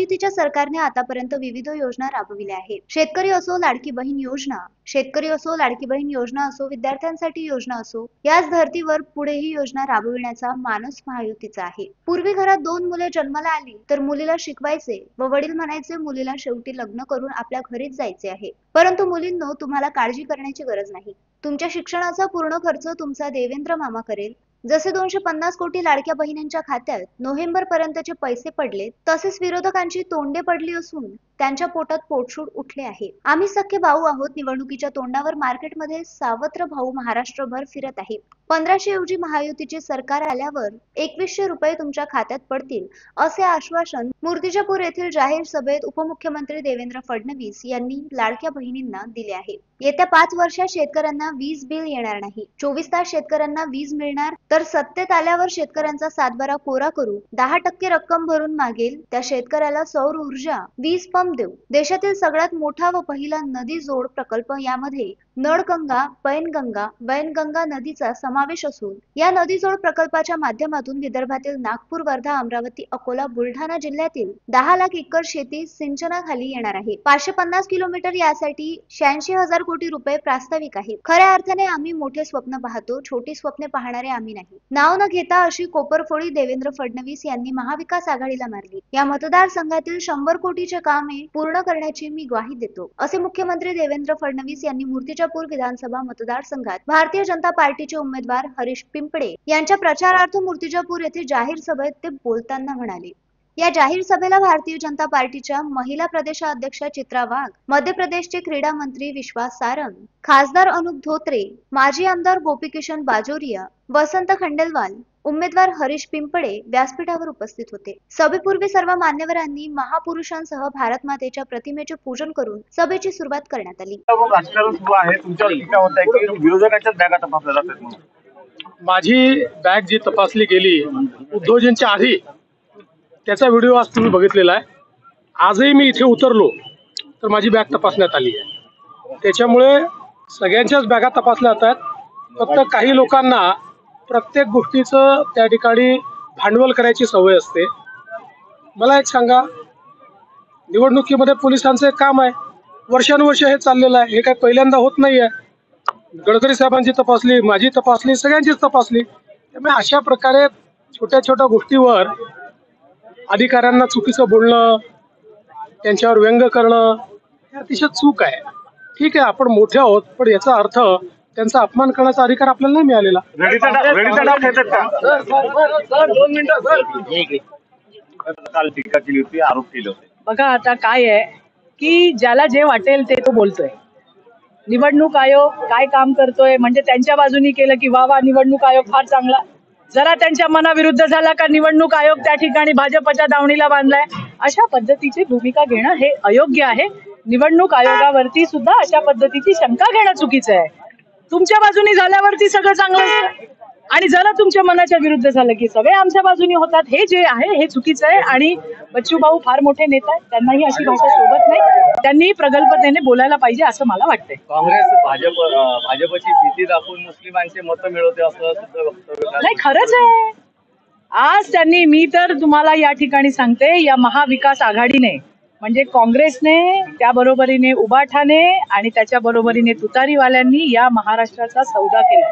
महायुतीच्या सरकारने आतापर्यंत विविध योजना राबविल्या आहेत। शेतकरी असो, लाडकी बहीण योजना, शेतकरी असो, लाडकी बहीण योजना असो, विद्यार्थ्यांसाठी योजना असो, याच धर्तीवर पुढे ही योजना राबविण्याचा मानस महायुतीचा आहे। पूर्वी घरात 2 मुले जन्माला आली तर मुलीला शिकवायचे व वडील म्हणायचे मुलीला शेवटी लग्न करून आपल्या घरीच जायचे आहे। परंतु मुलींनो, तुम्हाला काळजी करण्याची गरज नाही। तुमच्या शिक्षणाचा पूर्ण खर्च तुमचा देवेंद्र मामा करेल। जसे 250 कोटी लाडक्या बहिणींच्या खात्यात नोव्हेंबर पर्यंतचे पैसे पडले, तसेच विरोधकांची तोंडे पडली असून त्यांच्या पोटात पोटशूळ उठले आहे। आम्ही सख्खे भाऊ आहोत निवडणुकीच्या तोंडावर मार्केटमध्ये सावत्र भाऊ महाराष्ट्रभर फिरत आहे। 1500 ऐवजी महायुतीचे सरकार आल्यावर 2100 रुपये तुमच्या खात्यात पडतील असे आश्वासन मूर्तिजापूर येथील जाहीर सभेत उपमुख्यमंत्री देवेंद्र फडणवीस यांनी लाडक्या बहिणींना दिले आहे। येत्या 5 वर्षात शेतकऱ्यांना वीज बिल येणार नाही। 24 तास शेतकऱ्यांना वीज मिळणार, तर सत्तेत आल्यावर शेतकऱ्यांचा सातबारा कोरा करू, 10% रक्कम भरून मागेल त्या शेतकऱ्याला सौर ऊर्जा वीज पंप देऊ। देशातील सगळ्यात मोठा व पहिला नदी जोड प्रकल्प यामध्ये नळगंगा, पैनगंगा, वैनगंगा नदीचा समावेश असून या नदी जोड प्रकल्पाच्या माध्यमातून विदर्भातील नागपूर, वर्धा, अमरावती, अकोला, बुलढाणा जिल्ह्यातील 10 लाख एकर शेती सिंचनाखाली येणार आहे। 550 किलोमीटर यासाठी 86,000 कोटी रुपये प्रास्ताविक आहे। खऱ्या अर्थाने आम्ही मोठे स्वप्न पाहतो, छोटी स्वप्ने पाहणारे आम्ही नाही। नाव न घेता अशी कोपरफोडी देवेंद्र फडणवीस यांनी महाविकास आघाडीला मारली। या मतदारसंघातील 100 कोटीचे कामे पूर्ण करण्याची मी ग्वाही देतो, असे मुख्यमंत्री देवेंद्र फडणवीस यांनी मूर्तिजापूर विधानसभा मतदारसंघात भारतीय जनता पार्टीचे उमेदवार हरीश पिंपळे यांच्या प्रचारार्थ मूर्तिजापूर येथे जाहीर सभेत ते बोलताना म्हणाले। या जाहीर सभेला भारतीय जनता पार्टीच्या महिला प्रदेशाध्यक्षा चित्रा वाघ, मध्य प्रदेशचे क्रीडा मंत्री विश्वास सारंग, खासदार अनुप धोत्रे, माजी आमदार गोपीकिशन बाजोरिया, वसंत खंडेलवाल, उमेदवार हरीश पिंपळे व्यासपीठावर उपस्थित होते। सभेपूर्वी सर्व मान्यवरांनी महापुरुषांसह भारत मातेच्या प्रतिमेचे पूजन करून सभेची सुरुवात करण्यात आली। माझी बॅग जी तपासली गेली उद्धवजींच्या आधी, त्याचा व्हिडिओ आज तुम्ही बघितलेला आहे। आजही मी इथे उतरलो तर माझी बॅग तपासण्यात आली आहे। त्याच्यामुळे सगळ्यांच्याच बॅगा तपासल्या जातात। फक्त काही लोकांना प्रत्येक गोष्टीचं त्या ठिकाणी भांडवल करायची सवय असते। मला एक सांगा, निवडणुकीमध्ये पोलिसांचं एक काम आहे, वर्षानुवर्ष हे चाललेलं आहे, हे काय पहिल्यांदा होत नाही आहे। गडकरी साहेबांची तपासली, माझी तपासली, सगळ्यांचीच तपासली। त्यामुळे अशा प्रकारे छोट्या छोट्या गोष्टीवर अधिकाऱ्यांना चुकीचं बोलणं, त्यांच्यावर व्यंग करणं हे अतिशय चूक आहे। ठीक आहे, आपण मोठे आहोत, पण याचा अर्थ त्यांचा अपमान करण्याचा अधिकार आपल्याला नाही मिळालेला। काल टीका केली होती, आरोप केले होते। बघा आता काय आहे की ज्याला जे वाटेल ते तो बोलतोय। निवडणूक आयोग काय काम करतोय म्हणजे त्यांच्या बाजूनी केलं की वा वा निवडणूक आयोग फार चांगला, जरा त्यांच्या मनाविरुद्ध झाला का निवडणूक आयोग त्या ठिकाणी भाजपच्या दावणीला बांधलाय, अशा पद्धतीची भूमिका घेणं हे अयोग्य आहे। निवडणूक आयोगावरती सुद्धा अशा पद्धतीची शंका घेणं चुकीचं आहे। तुमच्या बाजूनी झाल्यावरती सगळं चांगलं असतं आणि जरा तुमच्या मनाच्या विरुद्ध झालं की सगळे आमच्या बाजूनी होतात, हे जे आहे हे चुकीचं आहे। आणि बच्चू भाऊ फार मोठे नेता आहेत, त्यांनाही अशी भाषा शोभत नाही, त्यांनी प्रगल्भतेने बोलायला पाहिजे असं मला वाटतंय। काँग्रेस भाजपची भीती दाखवून मुस्लिमांचे मतं मिळवते असं सुद्धा वक्तव्य नाही, खरंच आहे। आज त्यांनी, मी तर तुम्हाला या ठिकाणी सांगते, या महाविकास आघाडीने म्हणजे काँग्रेसने, त्या बरोबरीने उबाठाने आणि त्याच्या बरोबरीने तुतारीवाल्यांनी या महाराष्ट्राचा सौदा केलाय।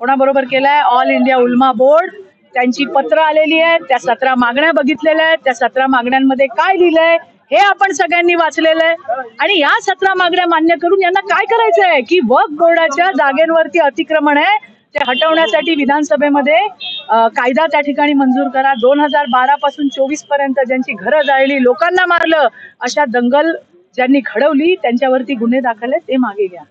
कोणाबरोबर केलाय? ऑल इंडिया उलमा बोर्ड, त्यांची पत्र आलेली आहेत, त्या 17 मागण्या बघितलेल्या आहेत। त्या 17 मागण्यांमध्ये काय लिहिलंय हे आपण सगळ्यांनी वाचलेलं आहे। आणि या 17 मागण्या मान्य करून यांना काय करायचंय की वक्फ बोर्डाच्या जागेंवरती अतिक्रमण आहे ते हटवण्यासाठी विधानसभेमध्ये कायदा त्या ठिकाणी मंजूर करा। 2012 पासून 24 पर्यंत ज्यांची घरं जाळली, लोकांना मारलं, अशा दंगल ज्यांनी घडवली त्यांच्यावरती गुन्हे दाखल आहेत ते मागे घ्या।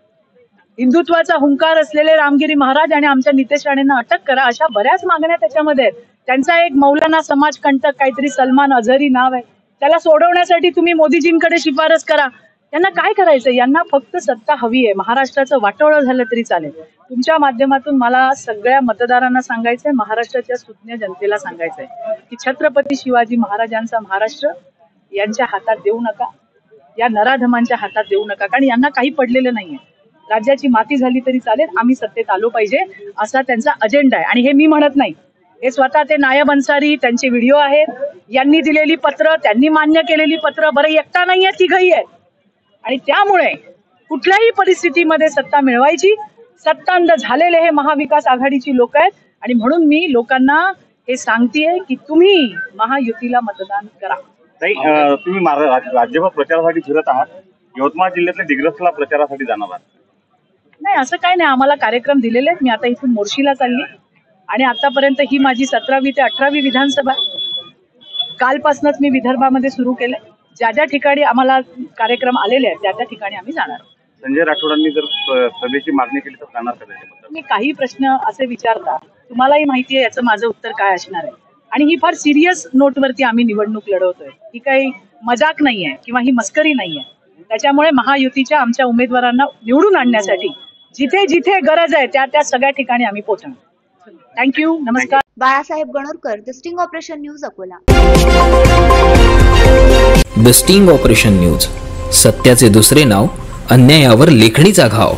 हिंदुत्वाचा हुंकार असलेले रामगिरी महाराज आणि आमच्या नितेश राणेंना अटक करा, अशा बऱ्याच मागण्या त्याच्यामध्ये आहेत। त्यांचा एक मौलाना समाजकंटक काहीतरी सलमान अझहरी नाव आहे, त्याला सोडवण्यासाठी तुम्ही मोदीजींकडे शिफारस करा। यांना काय करायचं? यांना फक्त सत्ता हवी आहे। महाराष्ट्राचं वाटोळं झालं तरी चालेल। तुमच्या माध्यमातून मला सगळ्या मतदारांना सांगायचंय, महाराष्ट्राच्या सुज्ञ जनतेला सांगायचंय की छत्रपती शिवाजी महाराजांचा महाराष्ट्र यांच्या हातात देऊ नका, या नराधमांच्या हातात देऊ नका, कारण यांना काही पडलेलं नाहीये। राज्याची माती झाली तरी चालेल, आम्ही सत्तेत आलो पाहिजे असा त्यांचा अजेंडा आहे। आणि हे मी म्हणत नाही, हे स्वतः ते नायब अन्सारी, त्यांचे व्हिडिओ आहेत, यांनी दिलेली पत्र, त्यांनी मान्य केलेली पत्र, बरं एकटा नाहीये, तिघही आहेत. आणि त्यामुळे कुठल्याही परिस्थितीमध्ये सत्ता मिळवायची, सत्तांध झालेले हे महाविकास आघाडीची लोक आहेत. आणि म्हणून मी लोकांना हे सांगतेय की तुम्ही महायुतीला मतदान करा. तुम्ही राज्यभर प्रचारासाठी फिरत आहात, यवतमाळ जिल्ह्यातल्या दिग्रसला प्रचारासाठी जाणार आहात? नाही, असं काय नाही, आम्हाला कार्यक्रम दिलेले आहेत. मी आता इथून मोर्शीला चालली आणि आतापर्यंत ही माझी 17वी ते 18वी विधानसभा. कालपासूनच मी विदर्भामध्ये सुरू केलंय. ज्या ज्या ठिकाणी आम्हाला कार्यक्रम आलेले आहेत त्या त्या ठिकाणी आम्ही जाणार. संजय राठोडांनी जर सभेची मागणी केली तर जाणार का त्याच्याबद्दल? तुम्ही काही प्रश्न असे विचारता, तुम्हालाही माहिती आहे याचं माझं उत्तर काय असणार आहे. आणि ही फार सिरियस नोटवरती आम्ही निवडणूक लढवतोय. ही काही मजाक नाहीये किंवा ही मस्करी नाहीये. त्याच्यामुळे महायुतीच्या आमच्या उमेदवारांना निवडून आणण्यासाठी जिथे जिथे गरज आहे त्या त्या सगळ्या ठिकाणी आम्ही पोहोचणार. थँक्यू. नमस्कार. Balasaheb Ganorkar, the sting operation news, Akola. The sting operation news, सत्याचे दुसरे नाव, अन्यायावर लेखणीचा घाव.